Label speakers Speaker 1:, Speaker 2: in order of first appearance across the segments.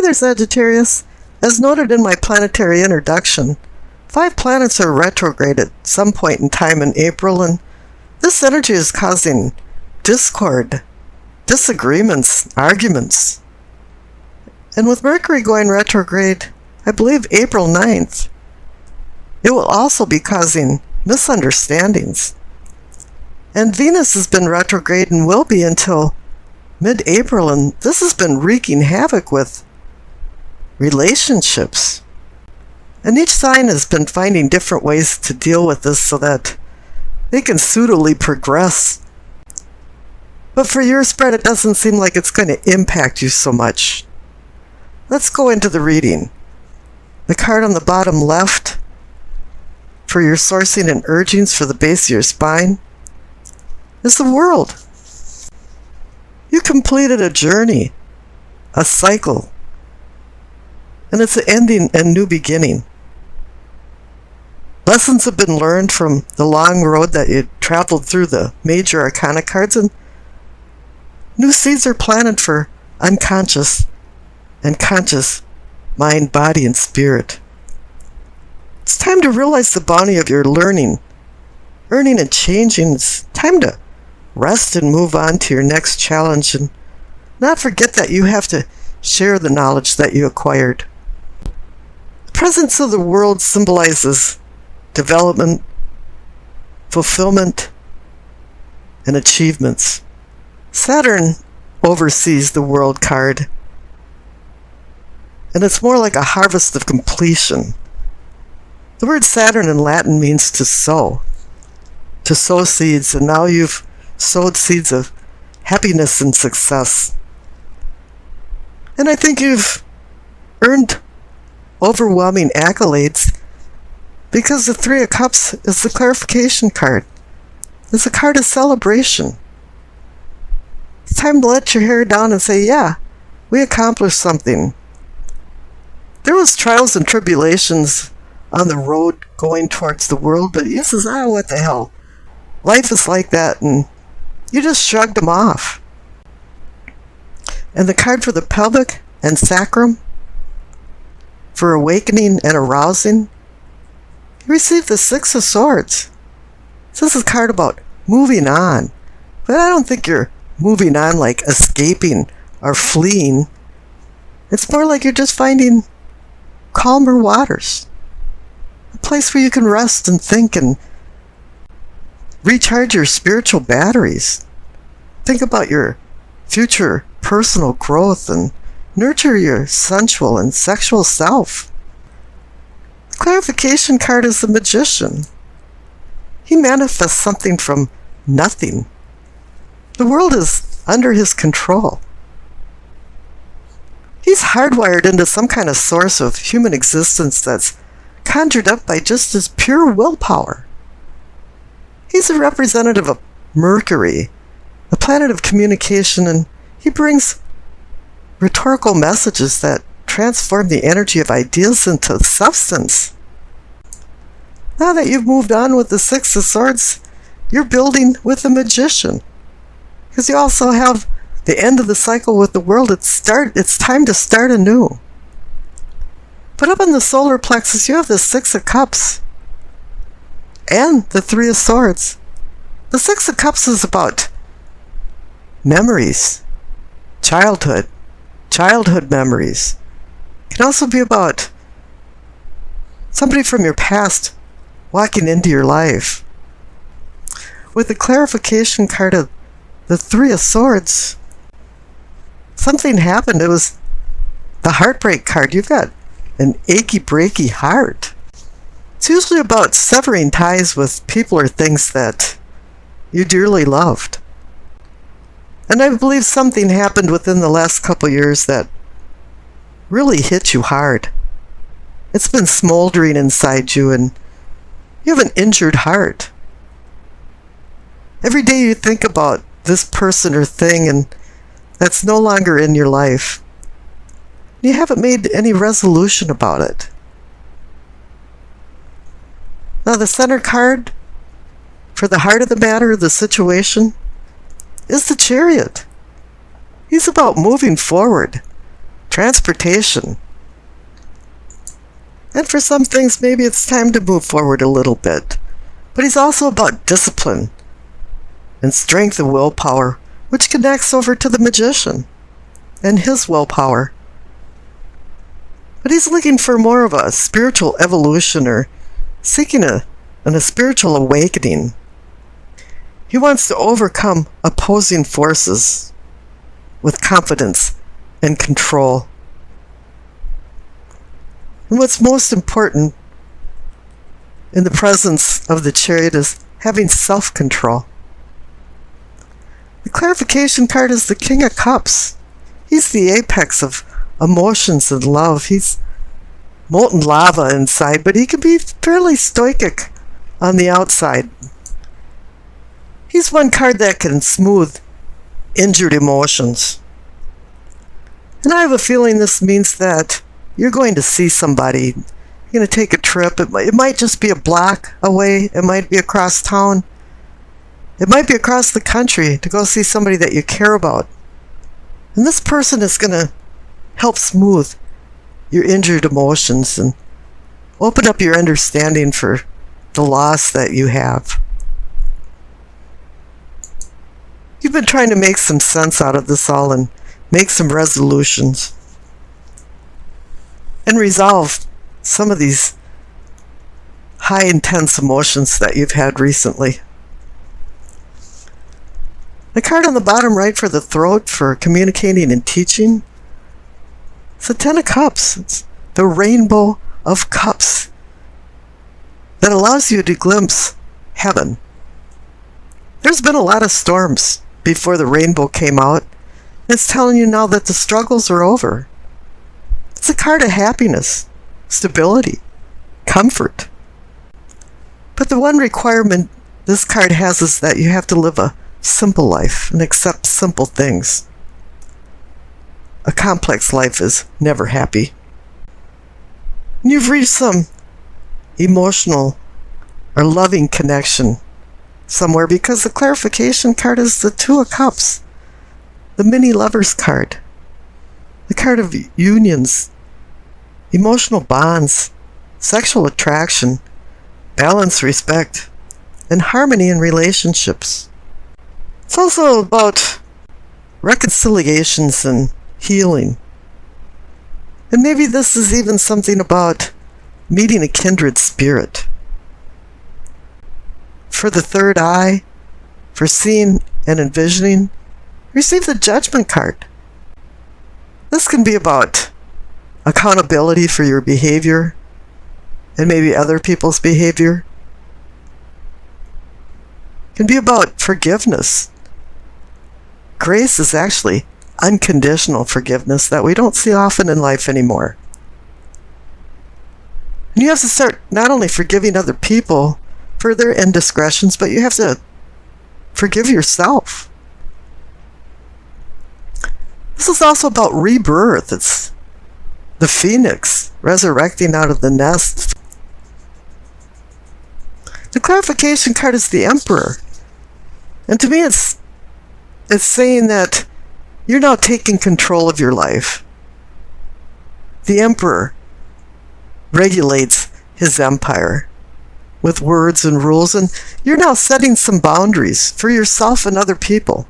Speaker 1: there, Sagittarius. As noted in my planetary introduction, 5 planets are retrograde at some point in time in April, and this energy is causing discord, disagreements, arguments. And with Mercury going retrograde, I believe April 9th, it will also be causing misunderstandings. And Venus has been retrograde and will be until mid-April, and this has been wreaking havoc with relationships. And each sign has been finding different ways to deal with this so that they can suitably progress. But for your spread, it doesn't seem like it's going to impact you so much. Let's go into the reading. The card on the bottom left for your sourcing and urgings for the base of your spine is the World. You completed a journey, a cycle, and it's an ending and new beginning. Lessons have been learned from the long road that you traveled through the major arcana cards, and new seeds are planted for unconscious and conscious mind, body, and spirit. It's time to realize the bounty of your learning and changing. It's time to rest and move on to your next challenge and not forget that you have to share the knowledge that you acquired. The presence of the World symbolizes development, fulfillment, and achievements. Saturn oversees the World card, and it's more like a harvest of completion. The word Saturn in Latin means to sow seeds, and now you've sowed seeds of happiness and success. And I think you've earned overwhelming accolades because the 3 of Cups is the clarification card. It's a card of celebration. It's time to let your hair down and say, yeah, we accomplished something. There was trials and tribulations on the road going towards the World, but he says, what the hell? Life is like that, and you just shrugged them off. And the card for the pelvic and sacrum, for awakening and arousing, you received the 6 of Swords. This is a card about moving on. But I don't think you're moving on like escaping or fleeing. It's more like you're just finding calmer waters. A place where you can rest and think and recharge your spiritual batteries. Think about your future personal growth and nurture your sensual and sexual self. The clarification card is the Magician. He manifests something from nothing. The world is under his control. He's hardwired into some kind of source of human existence that's conjured up by just his pure willpower. He's a representative of Mercury, the planet of communication, and he brings rhetorical messages that transform the energy of ideas into substance. Now that you've moved on with the 6 of Swords, you're building with the Magician. Because you also have the end of the cycle with the World. It's time to start anew. But up in the solar plexus, you have the 6 of Cups and the 3 of Swords. The 6 of Cups is about memories, childhood memories. It can also be about somebody from your past walking into your life. With the clarification card of the 3 of Swords, something happened. It was the heartbreak card. You've got an achy, breaky heart. It's usually about severing ties with people or things that you dearly loved. And I believe something happened within the last couple years that really hit you hard. It's been smoldering inside you, and you have an injured heart. Every day you think about this person or thing, and that's no longer in your life. You haven't made any resolution about it. Now the center card for the heart of the matter, the situation, is the Chariot. He's about moving forward, transportation. And for some things, maybe it's time to move forward a little bit. But he's also about discipline and strength of willpower, which connects over to the magician and his willpower. But he's looking for more of a spiritual evolution, or seeking a spiritual awakening. He wants to overcome opposing forces with confidence and control. And what's most important in the presence of the Chariot is having self-control. The clarification card is the King of Cups. He's the apex of emotions and love. He's molten lava inside, but he can be fairly stoic on the outside. He's one card that can smooth injured emotions. And I have a feeling this means that you're going to see somebody. You're going to take a trip. It might just be a block away. It might be across town. It might be across the country to go see somebody that you care about. And this person is going to help smooth your injured emotions and open up your understanding for the loss that you have. You've been trying to make some sense out of this all and make some resolutions and resolve some of these high intense emotions that you've had recently. The card on the bottom right for the throat for communicating and teaching, it's the Ten of Cups. It's the Rainbow of Cups that allows you to glimpse heaven. There's been a lot of storms before the rainbow came out. It's telling you now that the struggles are over. It's a card of happiness, stability, comfort. But the one requirement this card has is that you have to live a simple life and accept simple things. A complex life is never happy. And you've reached some emotional or loving connection somewhere, because the clarification card is the Two of Cups, the mini lovers card, the card of unions, emotional bonds, sexual attraction, balance, respect, and harmony in relationships. It's also about reconciliations and healing. And maybe this is even something about meeting a kindred spirit. For the third eye, for seeing and envisioning, receive the Judgment card. This can be about accountability for your behavior and maybe other people's behavior. It can be about forgiveness. Grace is actually unconditional forgiveness that we don't see often in life anymore. And you have to start not only forgiving other people for their indiscretions, but you have to forgive yourself. This is also about rebirth. It's the phoenix resurrecting out of the nest. The clarification card is the Emperor. And to me, it's saying that you're now taking control of your life. The Emperor regulates his empire with words and rules, and you're now setting some boundaries for yourself and other people.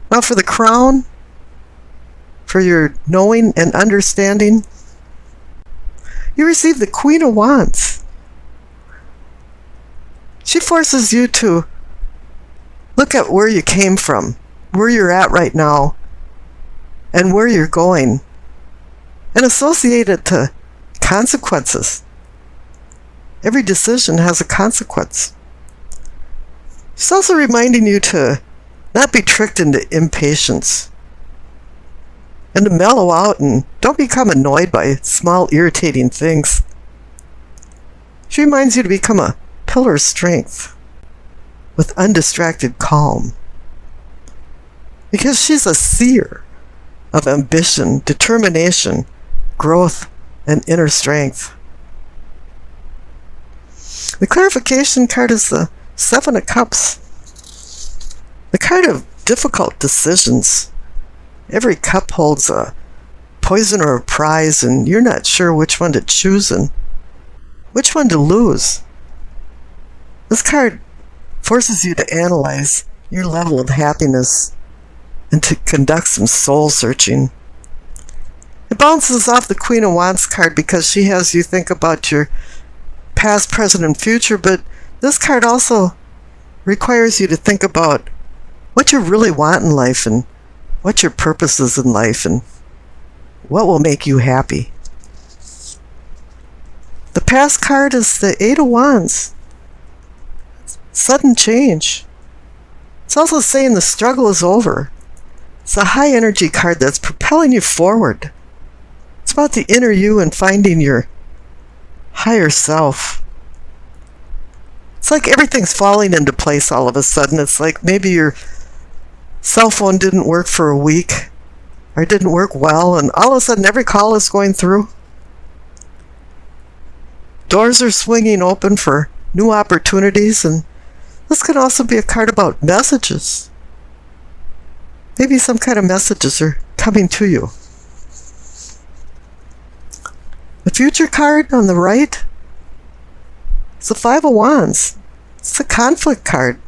Speaker 1: Now for the crown, for your knowing and understanding, you receive the Queen of Wands. She forces you to look at where you came from, where you're at right now, and where you're going, and associate it to consequences. Every decision has a consequence. It's also reminding you to not be tricked into impatience and to mellow out and don't become annoyed by small irritating things. She reminds you to become a pillar of strength with undistracted calm, because she's a seer of ambition, determination, growth, and inner strength. The clarification card is the Seven of Cups, the card of difficult decisions Every cup holds a poison or a prize, and you're not sure which one to choose and which one to lose. This card forces you to analyze your level of happiness and to conduct some soul searching. It bounces off the Queen of Wands card because she has you think about your past, present, and future, but this card also requires you to think about what you really want in life and what your purpose is in life and what will make you happy. The past card is the Eight of Wands. Sudden change. It's also saying the struggle is over. It's a high energy card that's propelling you forward. It's about the inner you and finding your higher self. It's like everything's falling into place all of a sudden. It's like maybe your cell phone didn't work for a week or didn't work well, and all of a sudden every call is going through. Doors are swinging open for new opportunities, and this could also be a card about messages. Maybe some kind of messages are coming to you. The future card on the right is the Five of Wands. It's a conflict card,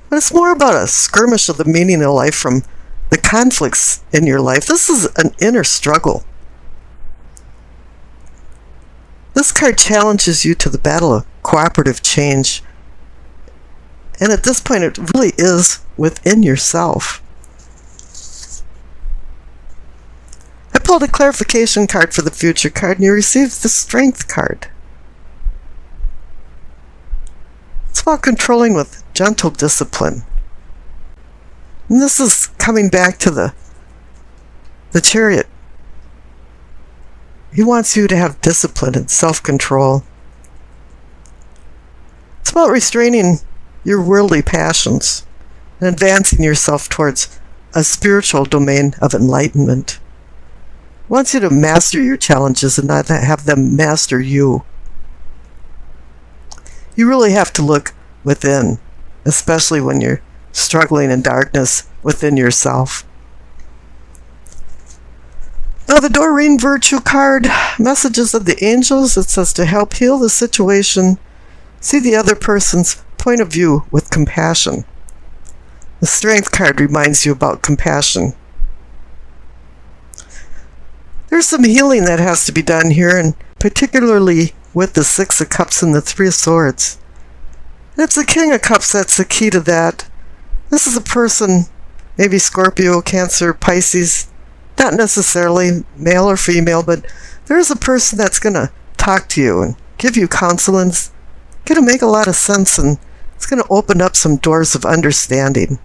Speaker 1: but it's more about a skirmish of the meaning of life from the conflicts in your life. This is an inner struggle. This card challenges you to the battle of cooperative change. And at this point, it really is within yourself. I pulled a clarification card for the future card, and you received the Strength card. It's about controlling with gentle discipline. And this is coming back to the Chariot. He wants you to have discipline and self-control. It's about restraining your worldly passions and advancing yourself towards a spiritual domain of enlightenment. He wants you to master your challenges and not have them master you. You really have to look within, especially when you're struggling in darkness within yourself. Now the Doreen Virtue card, messages of the angels, it says to help heal the situation, see the other person's point of view with compassion. The Strength card reminds you about compassion. There's some healing that has to be done here, and particularly with the Six of Cups and the Three of Swords. And it's the King of Cups that's the key to that. This is a person, maybe Scorpio, Cancer, Pisces, not necessarily male or female, but there's a person that's going to talk to you and give you counsel, and it's going to make a lot of sense, and it's going to open up some doors of understanding.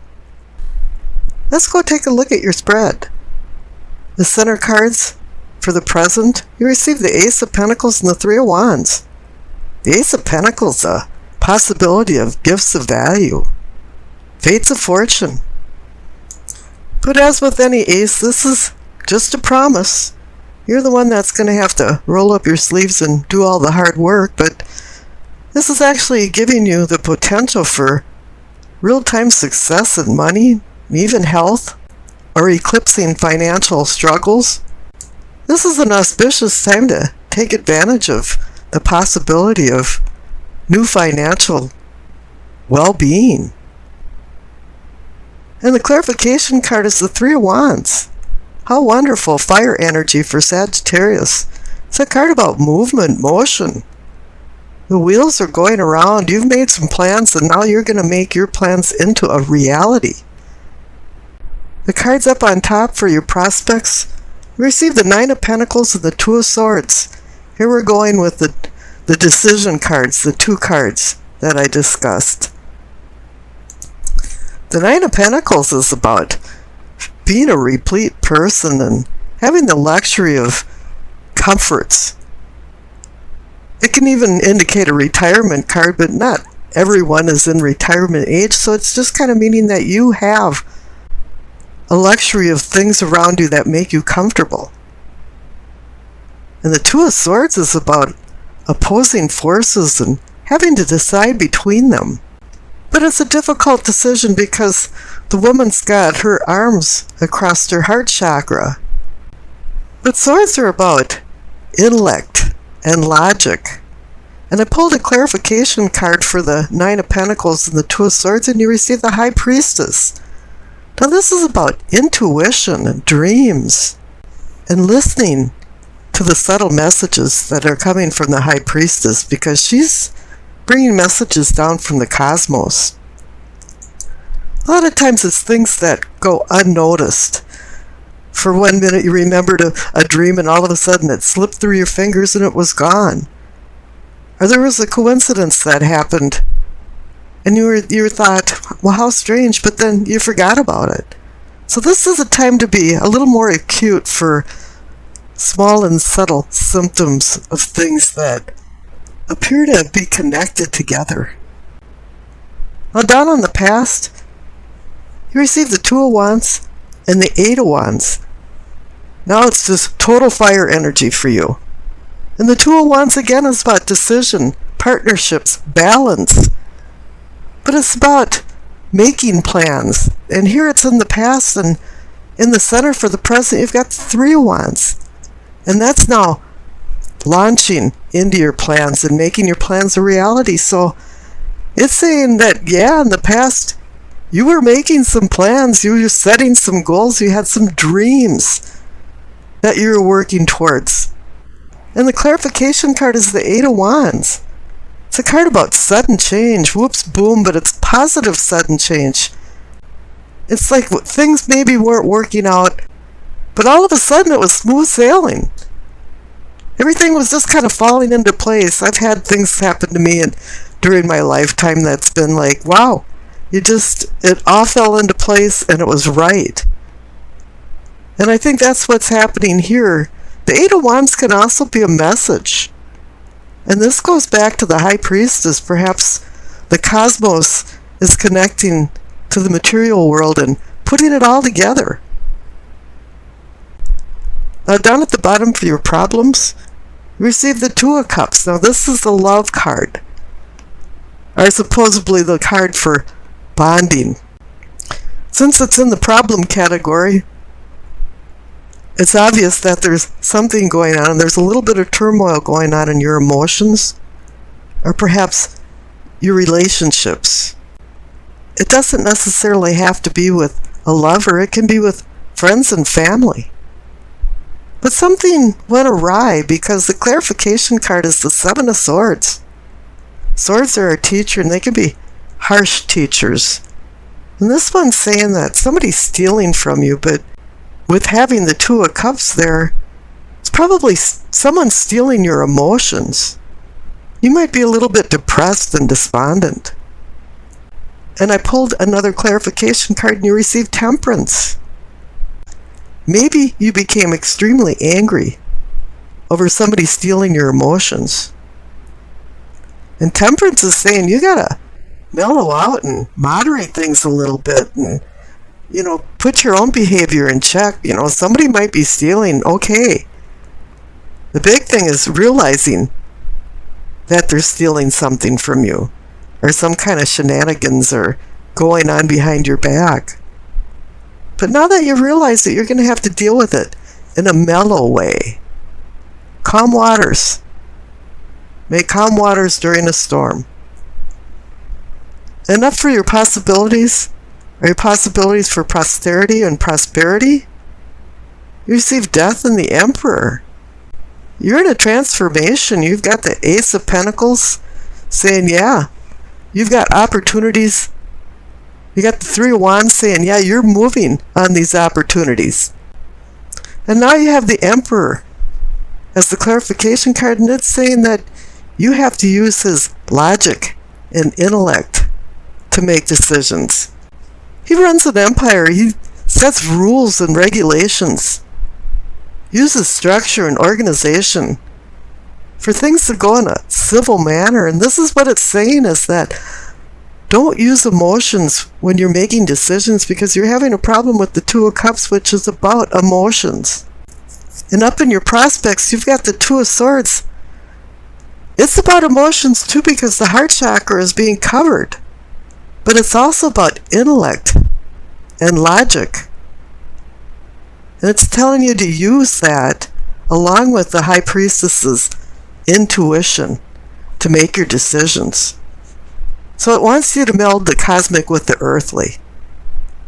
Speaker 1: Let's go take a look at your spread. The center cards for the present, you receive the Ace of Pentacles and the Three of Wands. The Ace of Pentacles, a possibility of gifts of value, fates of fortune. But as with any ace, this is just a promise. You're the one that's going to have to roll up your sleeves and do all the hard work, but this is actually giving you the potential for real-time success in money, even health, or eclipsing financial struggles. This is an auspicious time to take advantage of the possibility of new financial well-being. And the clarification card is the Three of Wands. How wonderful fire energy for Sagittarius. It's a card about movement, motion. The wheels are going around. You've made some plans, and now you're going to make your plans into a reality. The cards up on top for your prospects. You receive the Nine of Pentacles and the Two of Swords. Here we're going with the decision cards, the two cards that I discussed. The Nine of Pentacles is about being a replete person and having the luxury of comforts. It can even indicate a retirement card, but not everyone is in retirement age, so it's just kind of meaning that you have a luxury of things around you that make you comfortable. And the Two of Swords is about opposing forces and having to decide between them. But it's a difficult decision because the woman's got her arms across her heart chakra. But swords are about intellect and logic. And I pulled a clarification card for the Nine of Pentacles and the Two of Swords, and you receive the High Priestess. Now this is about intuition and dreams and listening to the subtle messages that are coming from the High Priestess, because she's bringing messages down from the cosmos. A lot of times it's things that go unnoticed. For 1 minute you remembered a dream and all of a sudden it slipped through your fingers and it was gone. Or there was a coincidence that happened and you thought, well, how strange, but then you forgot about it. So this is a time to be a little more acute for small and subtle symptoms of things that appear to be connected together. Now down on the past, you received the Two of Wands and the Eight of Wands. Now it's just total fire energy for you. And the Two of Wands again is about decision, partnerships, balance. But it's about making plans. And here it's in the past, and in the center for the present you've got the Three of Wands. And that's now launching into your plans and making your plans a reality. So it's saying that, yeah, in the past you were making some plans, you were setting some goals, you had some dreams that you were working towards. And the clarification card is the Eight of Wands. It's a card about sudden change. Whoops, boom, but it's positive sudden change. It's like things maybe weren't working out, but all of a sudden it was smooth sailing. Everything was just kind of falling into place. I've had things happen to me during my lifetime that's been like, wow, it all fell into place and it was right. And I think that's what's happening here. The Eight of Wands can also be a message. And this goes back to the High Priestess. Perhaps the cosmos is connecting to the material world and putting it all together. Now down at the bottom for your problems, you receive the Two of Cups. Now this is the love card. Or supposedly the card for bonding. Since it's in the problem category, it's obvious that there's something going on, and there's a little bit of turmoil going on in your emotions, or perhaps your relationships. It doesn't necessarily have to be with a lover, it can be with friends and family. But something went awry because the clarification card is the Seven of Swords. Swords are a teacher, and they can be harsh teachers. And this one's saying that somebody's stealing from you, but with having the Two of Cups there, it's probably someone stealing your emotions. You might be a little bit depressed and despondent. And I pulled another clarification card and you received Temperance. Maybe you became extremely angry over somebody stealing your emotions. And Temperance is saying you gotta mellow out and moderate things a little bit and put your own behavior in check. Somebody might be stealing, okay. The big thing is realizing that they're stealing something from you, or some kind of shenanigans are going on behind your back. But now that you realize it, you're going to have to deal with it in a mellow way. Calm waters. Make calm waters during a storm. Enough for your possibilities. Are your possibilities for posterity and prosperity? You receive Death and the Emperor. You're in a transformation. You've got the Ace of Pentacles saying, yeah, you've got opportunities. You got the Three of Wands saying, yeah, you're moving on these opportunities. And now you have the Emperor as the clarification card, and it's saying that you have to use his logic and intellect to make decisions. He runs an empire. He sets rules and regulations, uses structure and organization for things to go in a civil manner. And this is what it's saying, is that don't use emotions when you're making decisions, because you're having a problem with the Two of Cups, which is about emotions. And up in your prospects, you've got the Two of Swords. It's about emotions too, because the heart chakra is being covered But it's also about intellect and logic. And it's telling you to use that along with the High Priestess's intuition to make your decisions. So it wants you to meld the cosmic with the earthly.